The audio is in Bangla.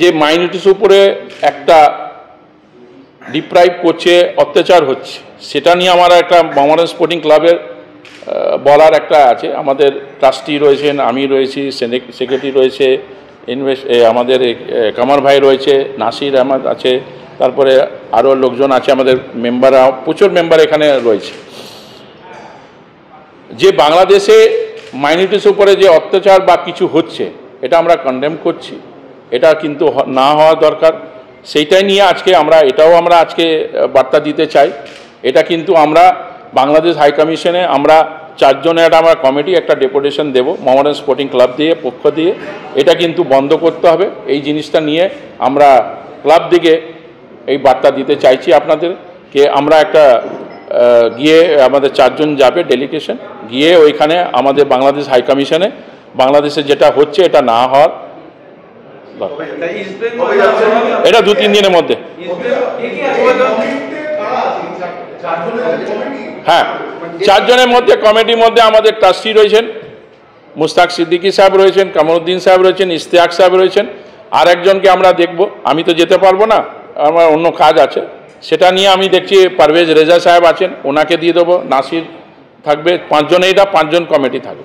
যে মাইনরিটিস উপরে একটা ডিপ্রাইভ করছে, অত্যাচার হচ্ছে, সেটা নিয়ে আমরা একটা মোহামেডান স্পোর্টিং ক্লাবের বলার একটা আছে। আমাদের ট্রাস্টি রয়েছেন, আমি রয়েছি, সেক্রেটারি রয়েছে, আমাদের কামার ভাই রয়েছে, নাসির আহমদ আছে, তারপরে আরও লোকজন আছে, আমাদের মেম্বাররা, প্রচুর মেম্বার এখানে রয়েছে। যে বাংলাদেশে মাইনরিটিস উপরে যে অত্যাচার বা কিছু হচ্ছে, এটা আমরা কন্ডেম করছি, এটা কিন্তু না হওয়া দরকার। সেইটাই নিয়ে আজকে আমরা আজকে বার্তা দিতে চাই। এটা কিন্তু আমরা বাংলাদেশ হাই কমিশনে আমরা 4 জনের আমরা কমিটি একটা ডেপুটেশন দেব মোহামেডান স্পোর্টিং ক্লাব দিয়ে পক্ষ দিয়ে। এটা কিন্তু বন্ধ করতে হবে। এই জিনিসটা নিয়ে আমরা ক্লাব দিকে এই বার্তা দিতে চাইছি আপনাদেরকে। আমরা একটা গিয়ে আমাদের 4 জন যাবে ডেলিগেশন, গিয়ে ওইখানে আমাদের বাংলাদেশ হাই কমিশনে বাংলাদেশে যেটা হচ্ছে এটা না হওয়ার, এটা 2-3 দিনের মধ্যে। হ্যাঁ, 4 জনের মধ্যে কমিটির মধ্যে আমাদের ট্রাস্টি রয়েছেন, মুস্তাক সিদ্দিকী সাহেব রয়েছেন, কামরুদ্দিন সাহেব রয়েছেন, ইশতিয়াক সাহেব রয়েছেন, আর একজনকে আমরা দেখব। আমি তো যেতে পারবো না, আমার অন্য কাজ আছে, সেটা নিয়ে আমি দেখছি পারভেজ রেজা সাহেব আছেন, ওনাকে দিয়ে দেবো। নাসির থাকবে, 5 জন, এইটা 5 জন কমিটি থাকবে।